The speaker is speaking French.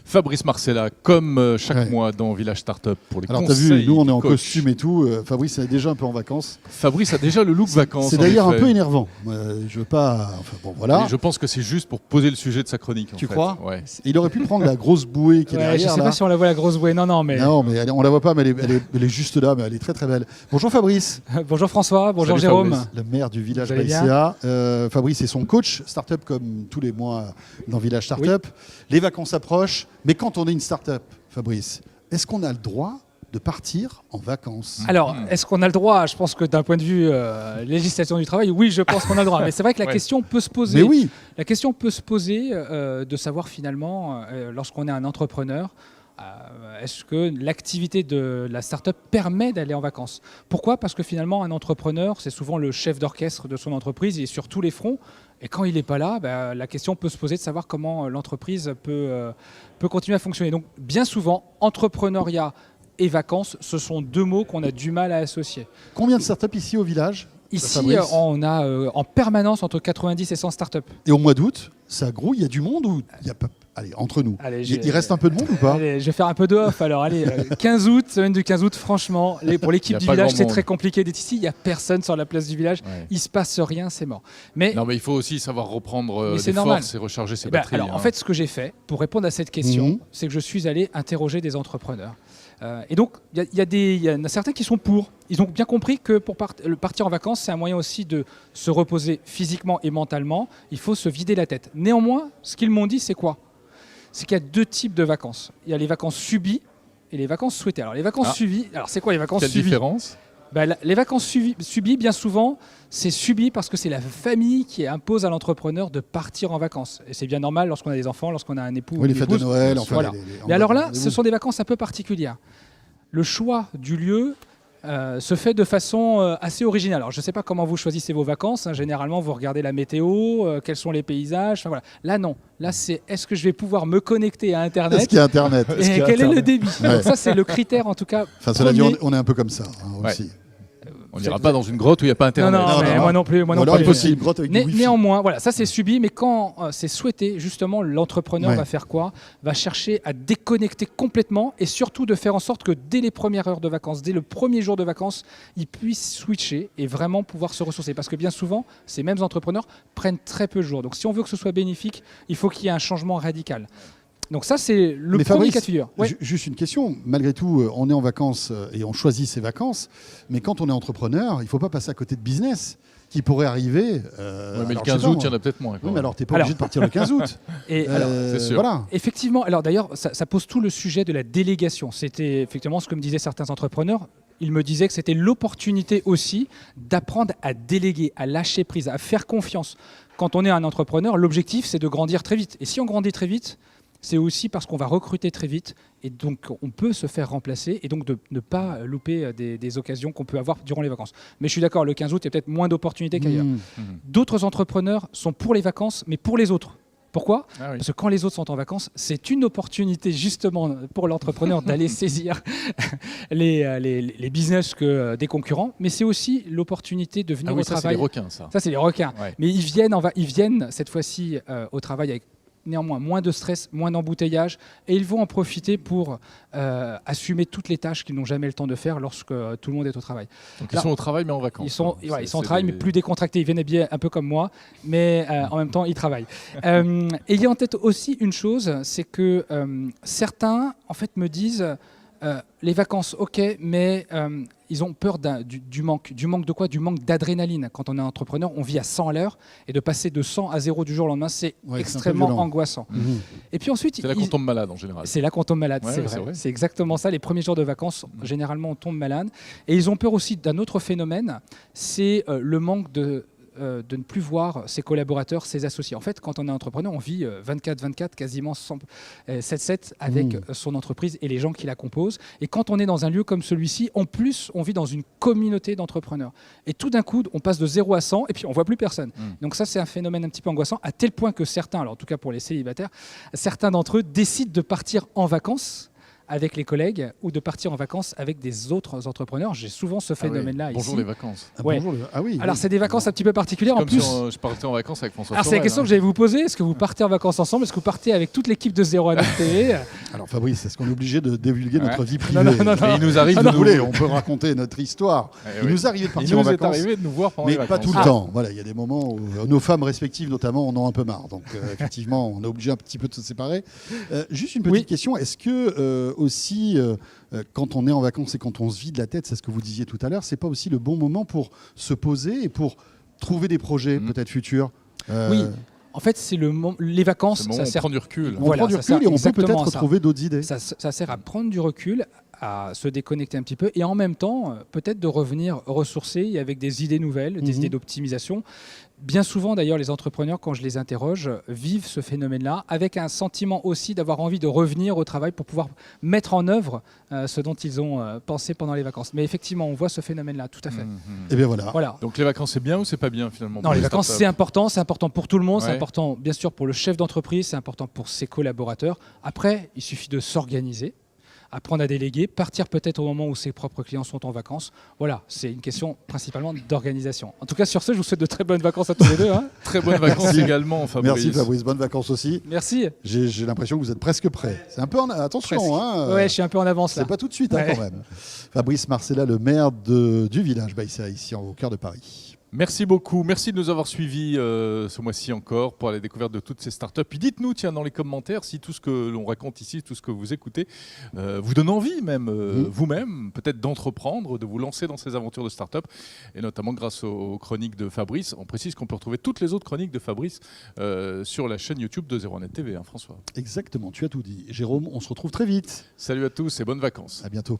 Fabrice Marcella, comme chaque Ouais. mois dans Village Startup pour les Alors t'as conseils vu, nous on est en coach. costume et tout. Fabrice est déjà un peu en vacances. Fabrice a déjà le look vacances. C'est en d'ailleurs un effet. peu énervant. Je veux pas. Enfin bon voilà. Et je pense que c'est juste pour poser le sujet de sa chronique. Tu en fait. crois Ouais. Il aurait pu prendre la grosse bouée qui est Ouais, derrière je sais là. pas si on la voit la grosse bouée. Non, mais. Non, mais on la voit pas, mais elle est juste là, mais elle est très très belle. Bonjour Fabrice, Bonjour François, bonjour Salut, Jérôme. Fabrice. le maire du village Vous allez bien Baïséa. Fabrice est son coach startup comme tous les mois dans Village Startup. Les vacances approchent, mais quand on est une startup, Fabrice, est-ce qu'on a le droit de partir en vacances? Alors, est-ce qu'on a le droit? Je pense que d'un point de vue législation du travail, oui, je pense qu'on a le droit. Mais c'est vrai que la Ouais. question peut se poser. Mais oui, La question peut se poser de savoir finalement, lorsqu'on est un entrepreneur, est-ce que l'activité de la start-up permet d'aller en vacances? Pourquoi? Parce que finalement, un entrepreneur, c'est souvent le chef d'orchestre de son entreprise, il est sur tous les fronts. Et quand il n'est pas là, la question peut se poser de savoir comment l'entreprise peut continuer à fonctionner. Donc, bien souvent, entrepreneuriat et vacances, ce sont deux mots qu'on a du mal à associer. combien de startups ici au village? Ici, Fabrice on a en permanence entre 90 et 100 startups. Et au mois d'août, ça grouille, il y a du monde ou il y a pas... Allez, entre nous. Allez, Il reste un peu de monde ou pas? Allez, je vais faire un peu de off. Alors, allez, 15 août, semaine du 15 août, franchement, pour Il l'équipe y a du pas village, grand c'est monde. très compliqué d'être ici. Il n'y a personne sur la place du village. Ouais. Il se passe rien, c'est mort. Mais, Non, mais il faut aussi savoir reprendre Mais c'est des normal. forces et recharger ses eh ben, batteries. alors, en hein. fait, ce que j'ai fait pour répondre à cette question, Mhm. c'est que je suis allé interroger des entrepreneurs. Et donc, il y en a certains qui sont pour. Ils ont bien compris que pour partir en vacances, c'est un moyen aussi de se reposer physiquement et mentalement. Il faut se vider la tête. Néanmoins, ce qu'ils m'ont dit, c'est quoi? C'est qu'il y a deux types de vacances. Il y a les vacances subies et les vacances souhaitées. Alors, les vacances Ah. subies, alors c'est quoi les vacances Quelle subies? différence? Les vacances subies, bien souvent, c'est subi parce que c'est la famille qui impose à l'entrepreneur de partir en vacances. Et c'est bien normal lorsqu'on a des enfants, lorsqu'on a un époux ou Oui, les une fêtes de épouse. Noël, enfin. Voilà. les- Mais alors là, rendez-vous. ce sont des vacances un peu particulières. Le choix du lieu se fait de façon assez originale. Alors, je ne sais pas comment vous choisissez vos vacances. Hein. Généralement, vous regardez la météo, quels sont les paysages. Enfin, voilà. Là, non. Là, c'est est-ce que je vais pouvoir me connecter à Est-ce Internet qu'il y a Internet? et quel est le débit. Ouais. Donc ça, c'est le critère, en tout cas. Enfin, cela dit, premier. on est un peu comme ça Ouais. aussi. On n'ira pas dans une grotte où il n'y a pas Non, Internet. non, mais non. moi non plus. Moi Ou non alors, plus. il faut aussi une grotte avec du Wi-Fi. Néanmoins, voilà, ça c'est subi, mais quand c'est souhaité, justement, l'entrepreneur Ouais. va faire quoi? Va chercher à déconnecter complètement et surtout de faire en sorte que dès les premières heures de vacances, dès le premier jour de vacances, il puisse switcher et vraiment pouvoir se ressourcer. Parce que bien souvent, ces mêmes entrepreneurs prennent très peu de jours. Donc si on veut que ce soit bénéfique, il faut qu'il y ait un changement radical. Donc ça, c'est le Mais premier Fabrice, cas de figure. Ouais. Juste une question. Malgré tout, on est en vacances et on choisit ses vacances. Mais quand on est entrepreneur, il ne faut pas passer à côté de business qui pourrait arriver. Ouais, mais alors, le je sais 15 pas, août, moi. il y en a peut-être moins. Oui, quoi. mais alors tu n'es pas Alors- obligé de partir le 15 août. Et alors, c'est sûr. Voilà. effectivement, alors d'ailleurs, ça pose tout le sujet de la délégation. C'était effectivement ce que me disaient certains entrepreneurs. Ils me disaient que c'était l'opportunité aussi d'apprendre à déléguer, à lâcher prise, à faire confiance. Quand on est un entrepreneur, l'objectif, c'est de grandir très vite. Et si on grandit très vite, c'est aussi parce qu'on va recruter très vite et donc on peut se faire remplacer et donc de ne pas louper des occasions qu'on peut avoir durant les vacances. Mais je suis d'accord, le 15 août, il y a peut-être moins d'opportunités qu'ailleurs. Mmh. D'autres entrepreneurs sont pour les vacances, mais pour les autres. Pourquoi? Ah oui. Parce que quand les autres sont en vacances, c'est une opportunité justement pour l'entrepreneur d'aller saisir les business des concurrents, mais c'est aussi l'opportunité de venir Ah oui, au ça, c'est travail. les requins, ça. Ça, c'est les requins. Ouais. Mais ils viennent cette fois-ci au travail avec néanmoins moins de stress, moins d'embouteillage, et ils vont en profiter pour assumer toutes les tâches qu'ils n'ont jamais le temps de faire lorsque tout le monde est au travail. Donc, Là, ils sont au travail, mais en vacances. Ils sont, quoi. voilà, ils sont au C'est travail, des- mais plus décontractés. Ils viennent bien un peu comme moi, mais en même temps, ils travaillent. Ayez en tête aussi une chose, c'est que certains, en fait, me disent les vacances, ok, mais ils ont peur du manque. Du manque de quoi? Du manque d'adrénaline. Quand on est entrepreneur, on vit à 100 à l'heure, et de passer de 100 à 0 du jour au lendemain, c'est Ouais, c'est un peu extrêmement violent. angoissant. Mmh. Et puis ensuite, C'est là qu'on tombe malade en général. c'est là qu'on tombe malade, Ouais, c'est ouais, vrai. c'est vrai. C'est exactement ça. Les premiers jours de vacances, généralement, on tombe malade. Et ils ont peur aussi d'un autre phénomène, c'est le manque de ne plus voir ses collaborateurs, ses associés. En fait, quand on est entrepreneur, on vit 24/24, quasiment 7/7 avec son entreprise et les gens qui la composent. Et quand on est dans un lieu comme celui-ci, en plus, on vit dans une communauté d'entrepreneurs. Et tout d'un coup, on passe de 0 à 100 et puis on voit plus personne. Donc ça, c'est un phénomène un petit peu angoissant, à tel point que certains, alors en tout cas pour les célibataires, certains d'entre eux décident de partir en vacances avec les collègues ou de partir en vacances avec des autres entrepreneurs. J'ai souvent ce phénomène-là Bonjour ici. les vacances. Ah, Ouais. bonjour, ah oui. Alors oui. c'est des vacances un petit peu particulières. En Comme plus, si je partais en vacances avec François alors c'est la Sorel, question hein. que j'allais vous poser. Est-ce que vous partez en vacances ensemble? Est-ce que vous partez avec toute l'équipe de 01net TV? Alors Fabrice, est-ce qu'on est obligé de divulguer Ouais. notre vie privée? Non, non, non, Mais il nous arrive Si de vous nous... voulez, on peut raconter notre histoire. Eh Il oui. nous arrive de Il partir en nous est vacances. arrivé de nous voir pendant Mais les pas vacances. tout le temps. Voilà, il y a des moments où nos femmes respectives, notamment, en ont un peu marre. Donc, effectivement, on est obligé un petit peu de se séparer. Juste une petite Oui. question. Est-ce que aussi, quand on est en vacances et quand on se vide la tête, c'est ce que vous disiez tout à l'heure, c'est pas aussi le bon moment pour se poser et pour trouver des projets peut-être futurs? Oui. En fait, c'est les vacances. C'est le moment Ça où on sert. prend du recul. On Voilà, prend du ça sert recul et on peut exactement peut-être à ça. retrouver d'autres idées. Ça sert à prendre du recul, à se déconnecter un petit peu et en même temps, peut-être de revenir ressourcer avec des idées nouvelles, des idées d'optimisation. Bien souvent, d'ailleurs, les entrepreneurs, quand je les interroge, vivent ce phénomène-là avec un sentiment aussi d'avoir envie de revenir au travail pour pouvoir mettre en œuvre ce dont ils ont pensé pendant les vacances. Mais effectivement, on voit ce phénomène-là, tout à fait. Et bien voilà. Voilà. Donc les vacances, c'est bien ou c'est pas bien finalement Non, pour les vacances, startups c'est important pour tout le monde, c'est Ouais. important bien sûr pour le chef d'entreprise, c'est important pour ses collaborateurs. Après, il suffit de s'organiser, apprendre à déléguer, partir peut-être au moment où ses propres clients sont en vacances. Voilà, c'est une question principalement d'organisation. En tout cas, sur ce, je vous souhaite de très bonnes vacances à tous les deux. Hein. Très bonnes vacances Merci. également, Fabrice. Merci Fabrice, bonnes vacances aussi. Merci. J'ai l'impression que vous êtes presque prêt. C'est un peu attention, Presque. hein. Ouais, je suis un peu en avance là. C'est pas tout de suite, hein, Ouais. quand même. Fabrice Marcella, le maire du village Baïsa, ici au cœur de Paris. Merci beaucoup. Merci de nous avoir suivis ce mois-ci encore pour la découverte de toutes ces startups. Puis dites-nous, tiens, dans les commentaires, si tout ce que l'on raconte ici, tout ce que vous écoutez, vous donne envie même, vous-même, peut-être d'entreprendre, de vous lancer dans ces aventures de startup, et notamment grâce aux chroniques de Fabrice. On précise qu'on peut retrouver toutes les autres chroniques de Fabrice sur la chaîne YouTube de 01net TV, hein, François. Exactement, tu as tout dit. Jérôme, on se retrouve très vite. Salut à tous et bonnes vacances. À bientôt.